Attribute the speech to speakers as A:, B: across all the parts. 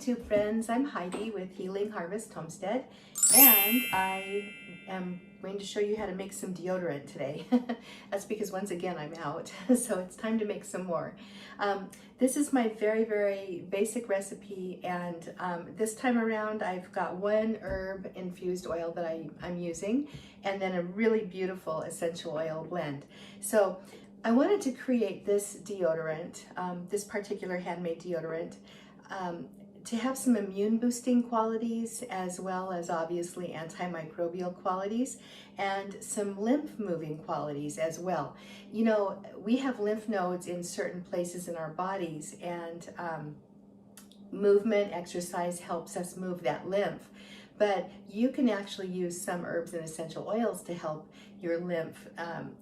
A: YouTube friends, I'm Heidi with Healing Harvest Homestead, and I am going to show you how to make some deodorant today. That's because once again I'm out, so it's time to make some more. This is my very basic recipe, and this time around I've got one herb infused oil that I'm using, and then a really beautiful essential oil blend. So I wanted to create this deodorant, this particular handmade deodorant, to have some immune boosting qualities, as well as obviously antimicrobial qualities and some lymph moving qualities as well. You know, we have lymph nodes in certain places in our bodies, and movement, exercise helps us move that lymph. But you can actually use some herbs and essential oils to help your lymph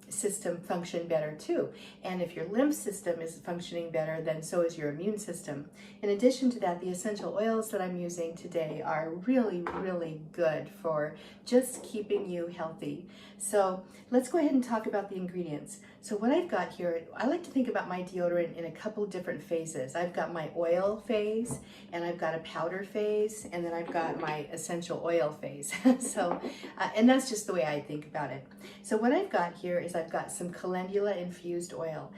A: system function better too. And if your lymph system is functioning better, then so is your immune system. In addition to that, the essential oils that I'm using today are really good for just keeping you healthy. So let's go ahead and talk about the ingredients. So what I've got here, I like to think about my deodorant in a couple different phases. I've got my oil phase, and I've got a powder phase, and then I've got my essential oil phase. So, and that's just the way I think about it. So what I've got here is I've got some calendula infused oil.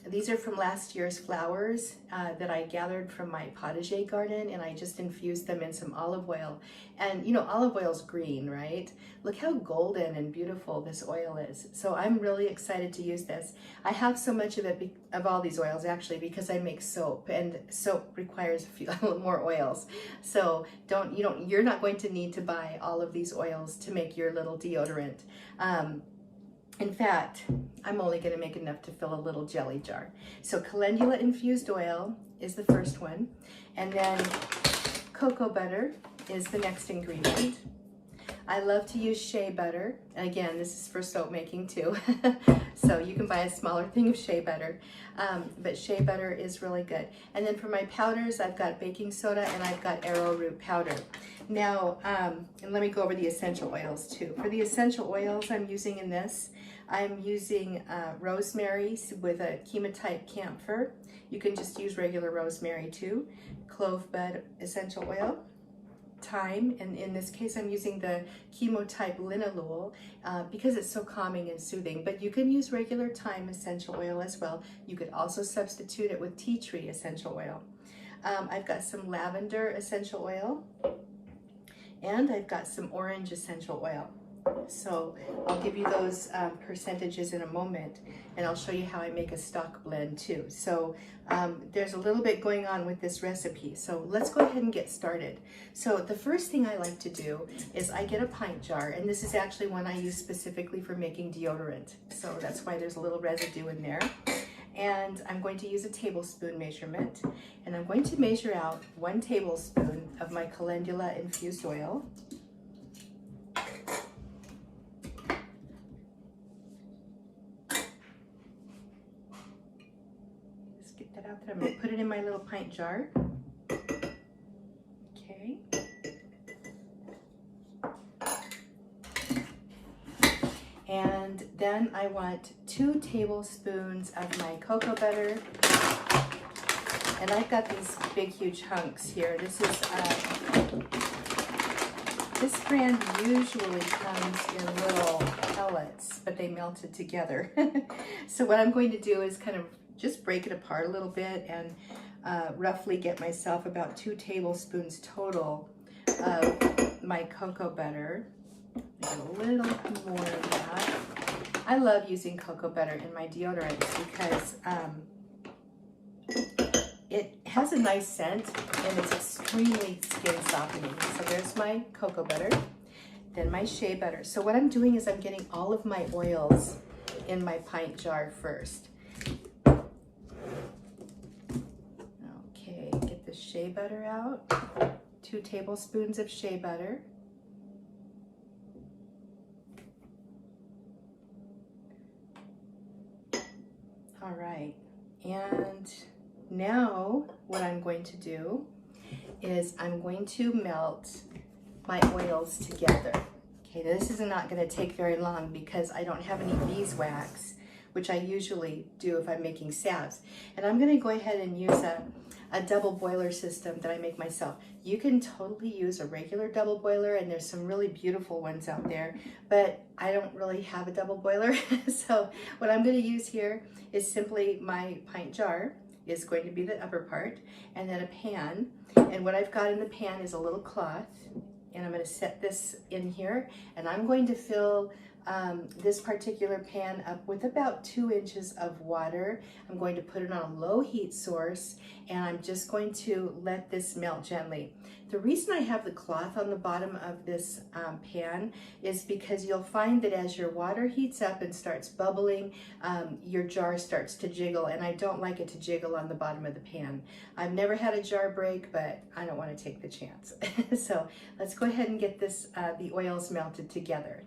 A: These are from last year's flowers that I gathered from my potager garden, and I just infused them in some olive oil. And you know, olive oil's green, right? Look how golden and beautiful this oil is. So I'm really excited to use this. I have so much of it, of all these oils actually, because I make soap, and soap requires a little more oils. So you're not going to need to buy all of these oils to make your little deodorant. In fact, I'm only going to make enough to fill a little jelly jar. So calendula infused oil is the first one, and then cocoa butter is the next ingredient. I love to use shea butter. Again, this is for soap making too. So you can buy a smaller thing of shea butter, but shea butter is really good. And then for my powders, I've got baking soda and I've got arrowroot powder. Now, and let me go over the essential oils too. For the essential oils I'm using in this, I'm using rosemary with a chemotype camphor. You can just use regular rosemary too. Clove bud essential oil. Thyme, and in this case I'm using the chemotype linalool because it's so calming and soothing, but you can use regular thyme essential oil as well. You could also substitute it with tea tree essential oil. I've got some lavender essential oil, and I've got some orange essential oil. So I'll give you those percentages in a moment, and I'll show you how I make a stock blend too. So there's a little bit going on with this recipe. So let's go ahead and get started. So the first thing I like to do is I get a pint jar, and this is actually one I use specifically for making deodorant. So that's why there's a little residue in there. And I'm going to use a tablespoon measurement, and I'm going to measure out 1 tablespoon of my calendula infused oil. I'm going to put it in my little pint jar. Okay. And then I want 2 tablespoons of my cocoa butter. And I've got these big, huge hunks here. This is this brand usually comes in little pellets, but they melted together. So what I'm going to do is kind of just break it apart a little bit and roughly get myself about 2 tablespoons total of my cocoa butter. A little more than that. I love using cocoa butter in my deodorants because it has a nice scent and it's extremely skin softening. So there's my cocoa butter, then my shea butter. So what I'm doing is I'm getting all of my oils in my pint jar first. Get the shea butter out, 2 tablespoons of shea butter. All right, and now what I'm going to do is I'm going to melt my oils together. Okay, this is not going to take very long because I don't have any beeswax, which I usually do if I'm making salves. And I'm going to go ahead and use a double boiler system that I make myself. You can totally use a regular double boiler, and there's some really beautiful ones out there, but I don't really have a double boiler. So what I'm going to use here is simply my pint jar is going to be the upper part, and then a pan. And what I've got in the pan is a little cloth, and I'm going to set this in here, and I'm going to fill this particular pan up with about 2 inches of water. I'm going to put it on a low heat source, and I'm just going to let this melt gently. The reason I have the cloth on the bottom of this pan is because you'll find that as your water heats up and starts bubbling, your jar starts to jiggle, and I don't like it to jiggle on the bottom of the pan. I've never had a jar break, but I don't want to take the chance. So let's go ahead and get this the oils melted together.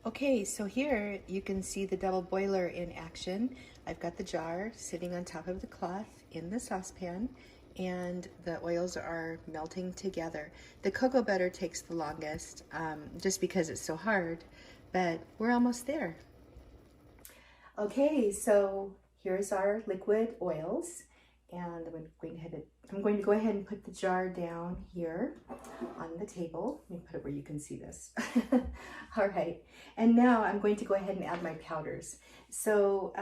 A: Okay, so here you can see the double boiler in action. I've got the jar sitting on top of the cloth in the saucepan, and the oils are melting together. The cocoa butter takes the longest, just because it's so hard, but we're almost there. Okay, so here's our liquid oils, and I'm going to go ahead and put the jar down here on the table. Let me put it where you can see this. All right, and now I'm going to go ahead and add my powders. So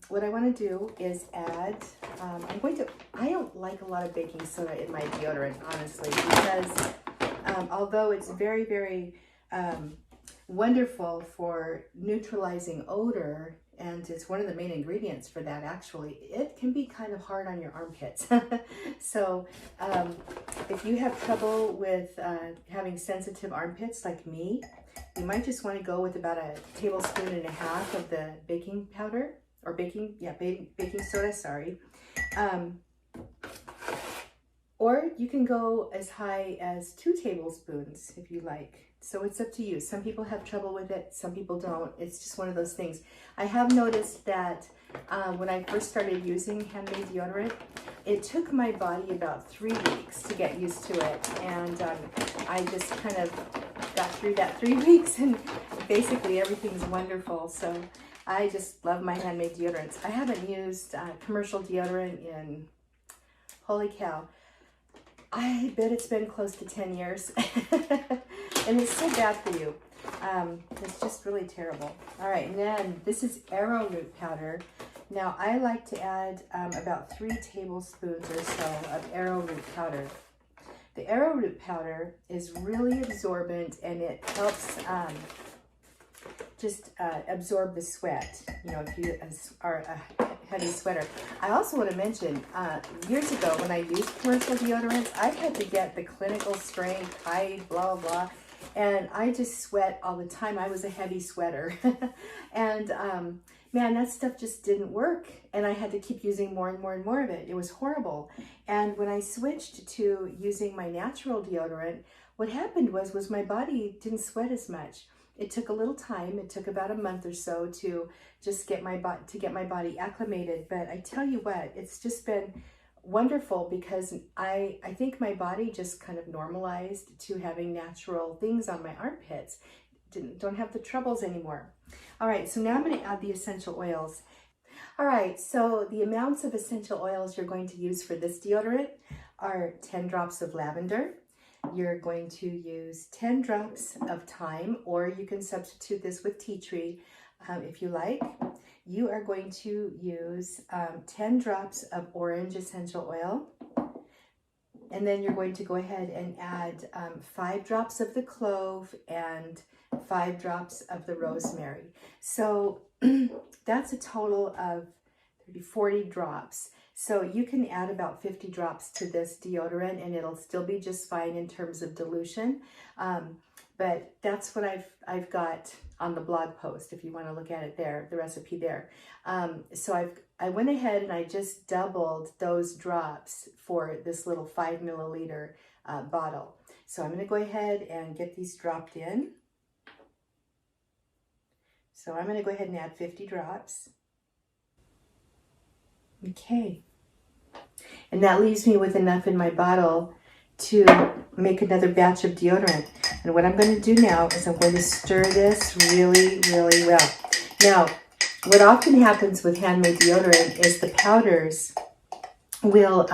A: what I want to do is add, I don't like a lot of baking soda in my deodorant, honestly, because although it's very, very wonderful for neutralizing odor, and it's one of the main ingredients for that, actually, it can be kind of hard on your armpits. So if you have trouble with having sensitive armpits like me, you might just want to go with about 1.5 tablespoons of the baking powder, or baking soda, sorry. Or you can go as high as 2 tablespoons if you like. So it's up to you. Some people have trouble with it, some people don't. It's just one of those things. I have noticed that when I first started using handmade deodorant, it took my body about 3 weeks to get used to it. And I just kind of got through that 3 weeks, and basically everything's wonderful. So I just love my handmade deodorants. I haven't used commercial deodorant in, holy cow, I bet it's been close to 10 years. And it's so bad for you. It's just really terrible. All right, and then this is arrowroot powder. Now I like to add about 3 tablespoons or so of arrowroot powder. The arrowroot powder is really absorbent, and it helps just absorb the sweat, you know, if you are a heavy sweater. I also want to mention, years ago when I used commercial deodorants, I had to get the clinical strength, Tide, blah, blah, and I just sweat all the time. I was a heavy sweater. And man, that stuff just didn't work, and I had to keep using more and more and more of it. It was horrible. And when I switched to using my natural deodorant, what happened was my body didn't sweat as much. It took a little time. It took about a month or so to just get my body acclimated. But I tell you what, it's just been wonderful, because I think my body just kind of normalized to having natural things on my armpits. Don't have the troubles anymore. All right, so now I'm going to add the essential oils. All right, so the amounts of essential oils you're going to use for this deodorant are 10 drops of lavender. You're going to use 10 drops of thyme, or you can substitute this with tea tree if you like. You are going to use 10 drops of orange essential oil. And then you're going to go ahead and add 5 drops of the clove and 5 drops of the rosemary. So that's a total of 40 drops. So you can add about 50 drops to this deodorant, and it'll still be just fine in terms of dilution. But that's what I've got on the blog post, if you want to look at it there, the recipe there. So I went ahead and I just doubled those drops for this little 5 milliliter bottle. So I'm going to go ahead and get these dropped in. So I'm going to go ahead and add 50 drops. Okay. And that leaves me with enough in my bottle to make another batch of deodorant. And what I'm going to do now is I'm going to stir this really, really well. Now, what often happens with handmade deodorant is the powders will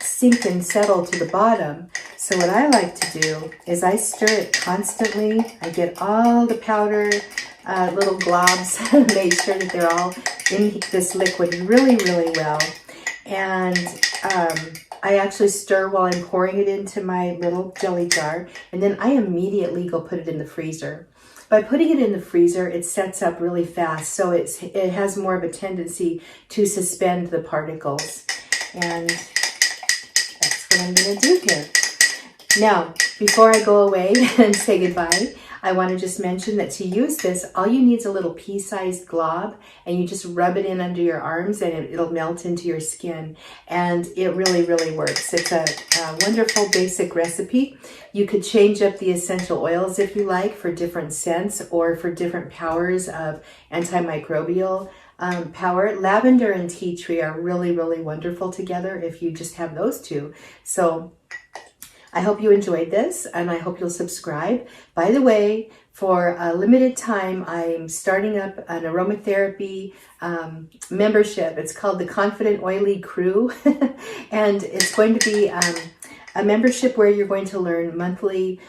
A: sink and settle to the bottom. So what I like to do is I stir it constantly. I get all the powder little globs, make sure that they're all in this liquid really, really well. And I actually stir while I'm pouring it into my little jelly jar, and then I immediately go put it in the freezer. By putting it in the freezer, it sets up really fast, so it has more of a tendency to suspend the particles. And that's what I'm going to do here. Now, before I go away and say goodbye, I want to just mention that to use this, all you need is a little pea-sized glob, and you just rub it in under your arms and it'll melt into your skin. And it really, really works. It's a wonderful basic recipe. You could change up the essential oils if you like for different scents or for different powers of antimicrobial power. Lavender and tea tree are really, really wonderful together if you just have those two. So I hope you enjoyed this, and I hope you'll subscribe. By the way, for a limited time, I'm starting up an aromatherapy membership. It's called the Confident Oily Crew, and it's going to be a membership where you're going to learn monthly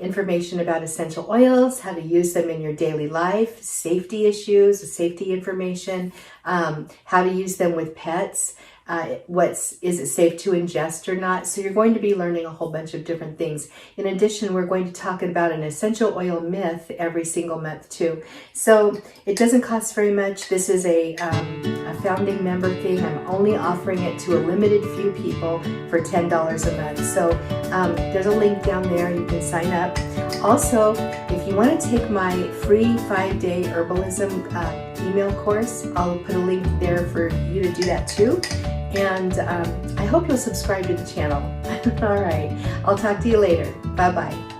A: information about essential oils, how to use them in your daily life, safety issues, safety information, how to use them with pets, is it safe to ingest or not. So you're going to be learning a whole bunch of different things. In addition, we're going to talk about an essential oil myth every single month too. So it doesn't cost very much. This is a founding member thing. I'm only offering it to a limited few people for $10 a month. So there's a link down there. You can sign up. Also, if you want to take my free 5-day herbalism email course, I'll put a link there for you to do that too. And I hope you'll subscribe to the channel. All right, I'll talk to you later. Bye-bye.